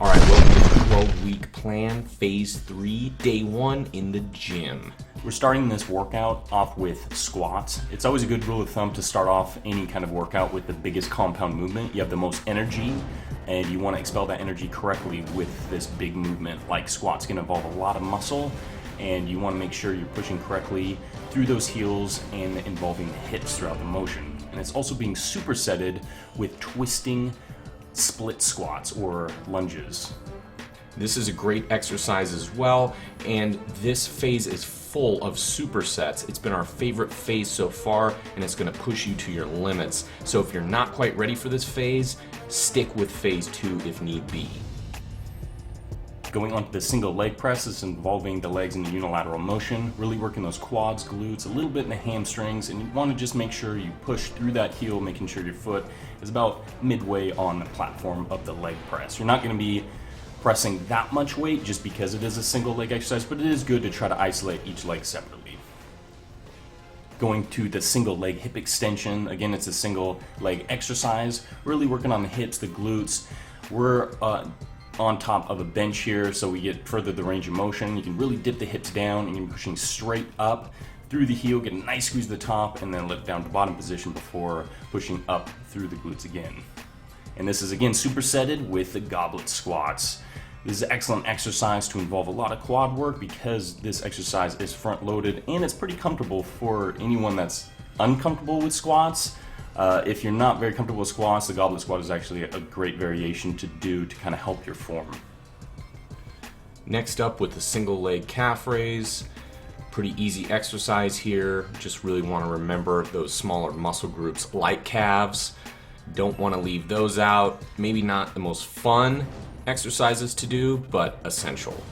All right, welcome to the 12-week plan, phase 3, day 1 in the gym. We're starting this workout off with squats. It's always a good rule of thumb to start off any kind of workout with the biggest compound movement. You have the most energy, and you want to expel that energy correctly with this big movement. Like squats can involve a lot of muscle, and you want to make sure you're pushing correctly through those heels and involving the hips throughout the motion. And it's also being supersetted with twisting split squats or lunges. This is a great exercise as well, and this phase is full of supersets. It's been our favorite phase so far, and it's going to push you to your limits. So if you're not quite ready for this phase, stick with phase 2 if need be. Going on to the single leg press is involving the legs in the unilateral motion, really working those quads, glutes, a little bit in the hamstrings, and you want to just make sure you push through that heel, making sure your foot is about midway on the platform of the leg press. You're not going to be pressing that much weight just because it is a single leg exercise, but it is good to try to isolate each leg separately. Going to the single leg hip extension, again it's a single leg exercise, really working on the hips, the glutes. We're on top of a bench here, so we get further the range of motion. You can really dip the hips down and you're pushing straight up through the heel, get a nice squeeze to the top, and then lift down to bottom position before pushing up through the glutes again. And this is again supersetted with the goblet squats. This is an excellent exercise to involve a lot of quad work because this exercise is front loaded and it's pretty comfortable for anyone that's uncomfortable with squats. If you're not very comfortable with squats, the goblet squat is actually a great variation to do to kind of help your form. Next up with the single leg calf raise. Pretty easy exercise here. Just really want to remember those smaller muscle groups like calves. Don't want to leave those out. Maybe not the most fun exercises to do, but essential.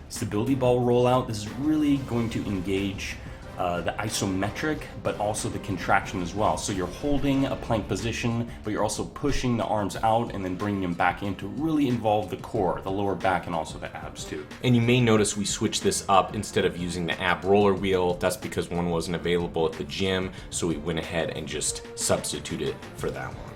Stability ball rollout. This is really going to engage the isometric, but also the contraction as well. So you're holding a plank position, but you're also pushing the arms out and then bringing them back in to really involve the core, the lower back, and also the abs too. And you may notice we switched this up instead of using the ab roller wheel. That's because one wasn't available at the gym, so we went ahead and just substituted for that one.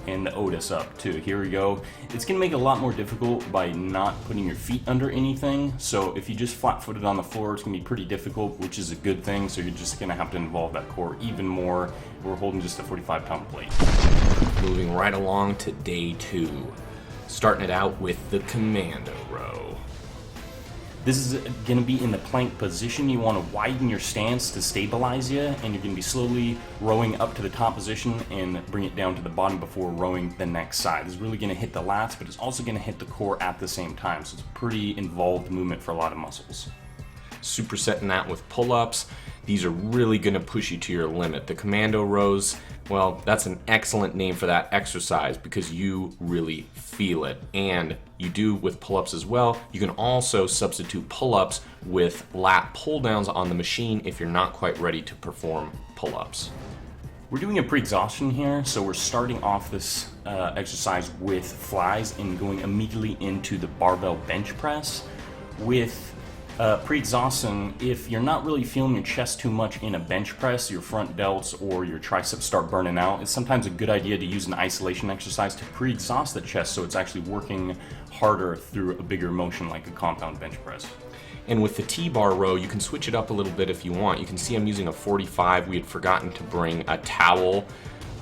And the Otis up too. Here we go. It's gonna make it a lot more difficult by not putting your feet under anything. So if you just flat-footed on the floor, it's gonna be pretty difficult, which is a good thing. So you're just gonna have to involve that core even more. We're holding just a 45-pound plate. Moving right along to day 2. Starting it out with the commando row. This is going to be in the plank position. You want to widen your stance to stabilize you, and you're going to be slowly rowing up to the top position and bring it down to the bottom before rowing the next side. This is really going to hit the lats, but it's also going to hit the core at the same time. So it's a pretty involved movement for a lot of muscles. Supersetting that with pull-ups. These are really going to push you to your limit. The commando rows, well, that's an excellent name for that exercise because you really feel it. And you do with pull-ups as well. You can also substitute pull-ups with lat pull-downs on the machine if you're not quite ready to perform pull-ups. We're doing a pre-exhaustion here, so we're starting off this exercise with flies and going immediately into the barbell bench press. With pre-exhaustion, if you're not really feeling your chest too much in a bench press, your front delts or your triceps start burning out, it's sometimes a good idea to use an isolation exercise to pre-exhaust the chest so it's actually working harder through a bigger motion like a compound bench press. And with the T-bar row, you can switch it up a little bit if you want. You can see I'm using a 45. We had forgotten to bring a towel.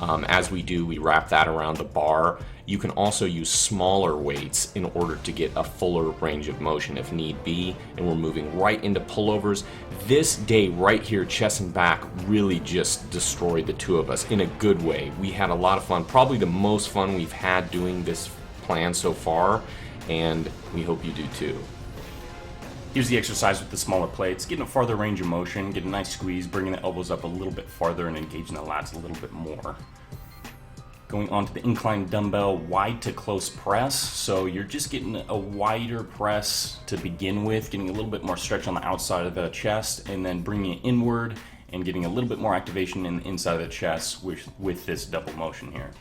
As we do, we wrap that around the bar. You can also use smaller weights in order to get a fuller range of motion if need be. And we're moving right into pullovers. This day right here, chest and back, really just destroyed the two of us in a good way. We had a lot of fun, probably the most fun we've had doing this plan so far, and we hope you do too. Here's the exercise with the smaller plates. Getting a farther range of motion, get a nice squeeze, bringing the elbows up a little bit farther and engaging the lats a little bit more. Going on to the inclined dumbbell wide to close press. So you're just getting a wider press to begin with, getting a little bit more stretch on the outside of the chest, and then bringing it inward and getting a little bit more activation in the inside of the chest with this double motion here.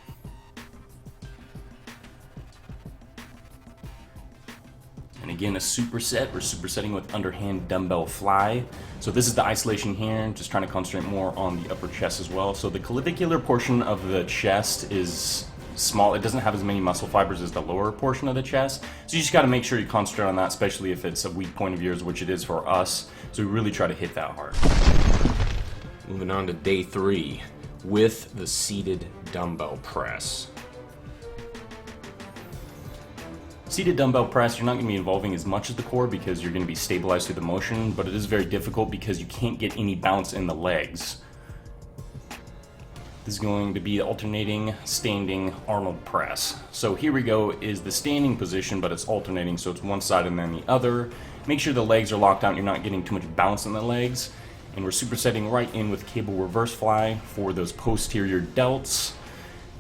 And again, a superset. We're supersetting with underhand dumbbell fly. So this is the isolation here, just trying to concentrate more on the upper chest as well. So the clavicular portion of the chest is small. It doesn't have as many muscle fibers as the lower portion of the chest. So you just got to make sure you concentrate on that, especially if it's a weak point of yours, which it is for us. So we really try to hit that hard. Moving on to day 3 with the seated dumbbell press. Seated dumbbell press, you're not going to be involving as much as the core because you're going to be stabilized through the motion, but it is very difficult because you can't get any bounce in the legs. This is going to be the alternating standing Arnold press. So here we go is the standing position, but it's alternating, so it's one side and then the other. Make sure the legs are locked out, you're not getting too much bounce in the legs. And we're supersetting right in with cable reverse fly for those posterior delts.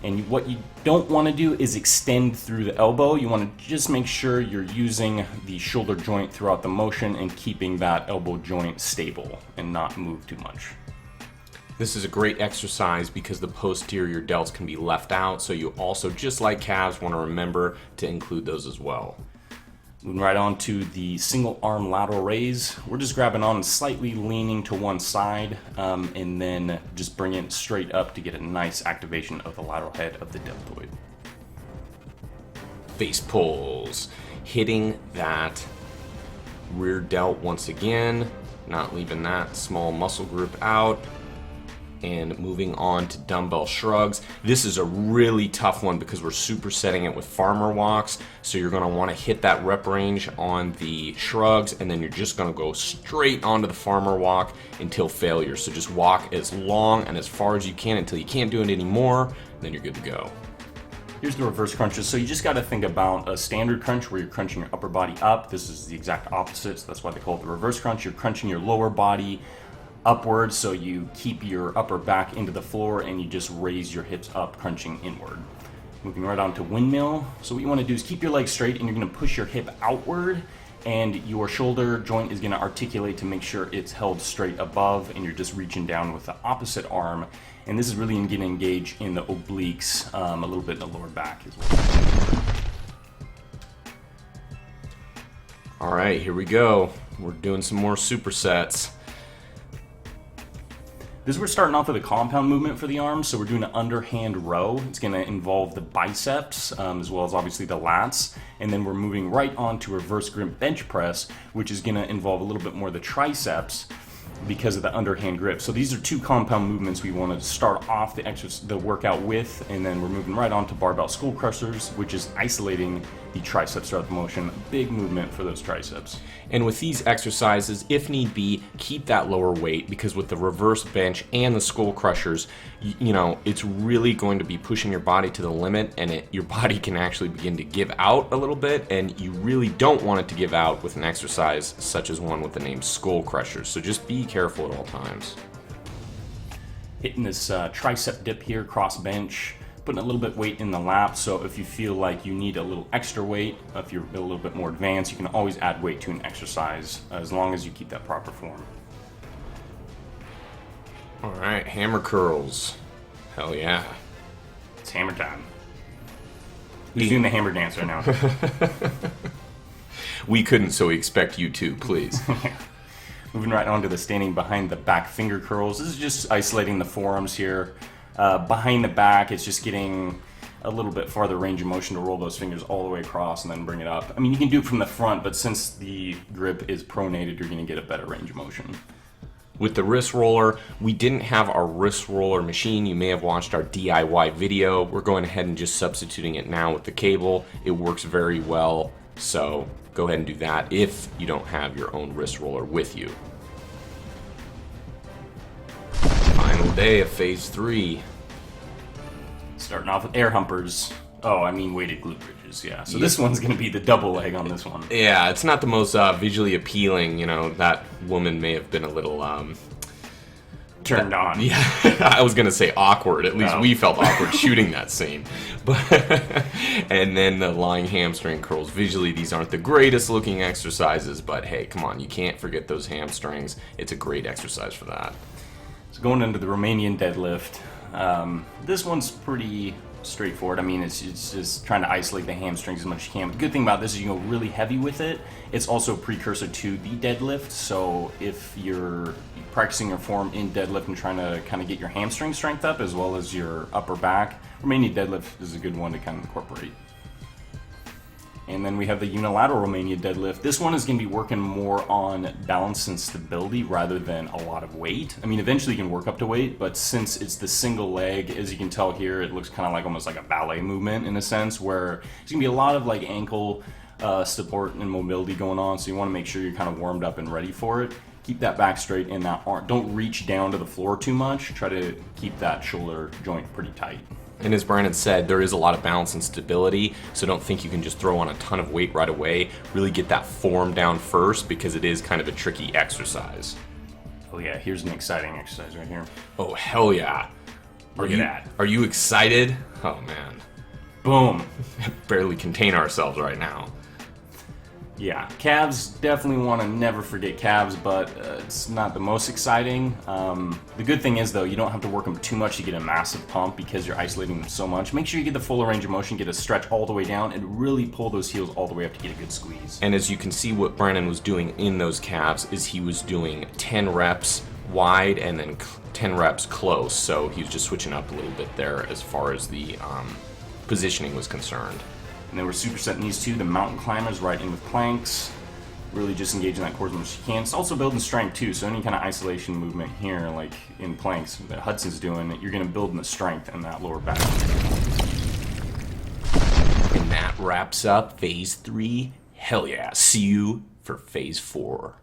And what you don't want to do is extend through the elbow. You want to just make sure you're using the shoulder joint throughout the motion and keeping that elbow joint stable and not move too much. This is a great exercise because the posterior delts can be left out, so you also, just like calves, want to remember to include those as well. Moving right on to the single arm lateral raise. We're just grabbing on and slightly leaning to one side and then just bring it straight up to get a nice activation of the lateral head of the deltoid. Face pulls. Hitting that rear delt once again, not leaving that small muscle group out. And moving on to dumbbell shrugs. This is a really tough one because we're supersetting it with farmer walks. So you're gonna wanna hit that rep range on the shrugs, and then you're just gonna go straight onto the farmer walk until failure. So just walk as long and as far as you can until you can't do it anymore, and then you're good to go. Here's the reverse crunches. So you just gotta think about a standard crunch where you're crunching your upper body up. This is the exact opposite, so that's why they call it the reverse crunch. You're crunching your lower body upward, so you keep your upper back into the floor and you just raise your hips up, crunching inward. Moving right on to windmill. So what you want to do is keep your legs straight and you're going to push your hip outward, and your shoulder joint is going to articulate to make sure it's held straight above, and you're just reaching down with the opposite arm. And this is really going to engage in the obliques, a little bit in the lower back as well. All right, here we go. We're doing some more supersets. This we're starting off with a compound movement for the arms, so we're doing an underhand row. It's going to involve the biceps as well as obviously the lats, and then we're moving right on to reverse grip bench press, which is going to involve a little bit more of the triceps because of the underhand grip. So these are two compound movements we want to start off the workout with, and then we're moving right on to barbell skull crushers, which is isolating the triceps throughout the motion. A big movement for those triceps. And with these exercises, if need be, keep that lower weight, because with the reverse bench and the skull crushers, you know, it's really going to be pushing your body to the limit, and your body can actually begin to give out a little bit, and you really don't want it to give out with an exercise such as one with the name skull crushers. So just be careful at all times. Hitting this tricep dip here, cross bench, putting a little bit weight in the lap, so if you feel like you need a little extra weight, if you're a little bit more advanced, you can always add weight to an exercise as long as you keep that proper form. All right, hammer curls. Hell yeah. It's hammer time. Who's doing the hammer dance right now? We couldn't, so we expect you to, please. Moving right on to the standing behind the back finger curls. This is just isolating the forearms here. Behind the back, it's just getting a little bit farther range of motion to roll those fingers all the way across and then bring it up. I mean, you can do it from the front, but since the grip is pronated, you're going to get a better range of motion. With the wrist roller, we didn't have our wrist roller machine. You may have watched our DIY video. We're going ahead and just substituting it now with the cable. It works very well, so go ahead and do that if you don't have your own wrist roller with you. Final day of phase 3. Starting off with air humpers. Oh, I mean weighted glute bridges, yeah. So this one's going to be the double leg on this one. Yeah, it's not the most visually appealing. You know, that woman may have been a little turned on. Yeah, I was gonna say awkward. At least we felt awkward shooting that scene. But and then the lying hamstring curls. Visually, these aren't the greatest looking exercises, but hey, come on, you can't forget those hamstrings. It's a great exercise for that. So going into the Romanian deadlift. This one's pretty straightforward. I mean, it's just trying to isolate the hamstrings as much as you can. But the good thing about this is you can go really heavy with it. It's also a precursor to the deadlift. So if you're practicing your form in deadlift and trying to kind of get your hamstring strength up as well as your upper back, Romania deadlift is a good one to kind of incorporate. And then we have the unilateral Romania deadlift. This one is going to be working more on balance and stability rather than a lot of weight. I mean, eventually you can work up to weight, but since it's the single leg, as you can tell here, it looks kind of like almost like a ballet movement in a sense, where there's going to be a lot of like ankle support and mobility going on. So you want to make sure you're kind of warmed up and ready for it. Keep that back straight and that arm. Don't reach down to the floor too much. Try to keep that shoulder joint pretty tight. And as Brandon said, there is a lot of balance and stability, so don't think you can just throw on a ton of weight right away. Really get that form down first because it is kind of a tricky exercise. Oh yeah, here's an exciting exercise right here. Oh, hell yeah. Look at that. Are you excited? Oh, man. Boom. Barely contain ourselves right now. Yeah, calves, definitely want to never forget calves, but it's not the most exciting. The good thing is, though, you don't have to work them too much to get a massive pump because you're isolating them so much. Make sure you get the full range of motion, get a stretch all the way down, and really pull those heels all the way up to get a good squeeze. And as you can see, what Brandon was doing in those calves is he was doing 10 reps wide and then 10 reps close. So he was just switching up a little bit there as far as the positioning was concerned. And then we're supersetting these two, the mountain climbers, right in with planks. Really just engaging that core as much as you can. It's also building strength too, so any kind of isolation movement here, like in planks that Hudson's doing, you're going to build in the strength in that lower back. And that wraps up phase 3. Hell yeah. See you for phase 4.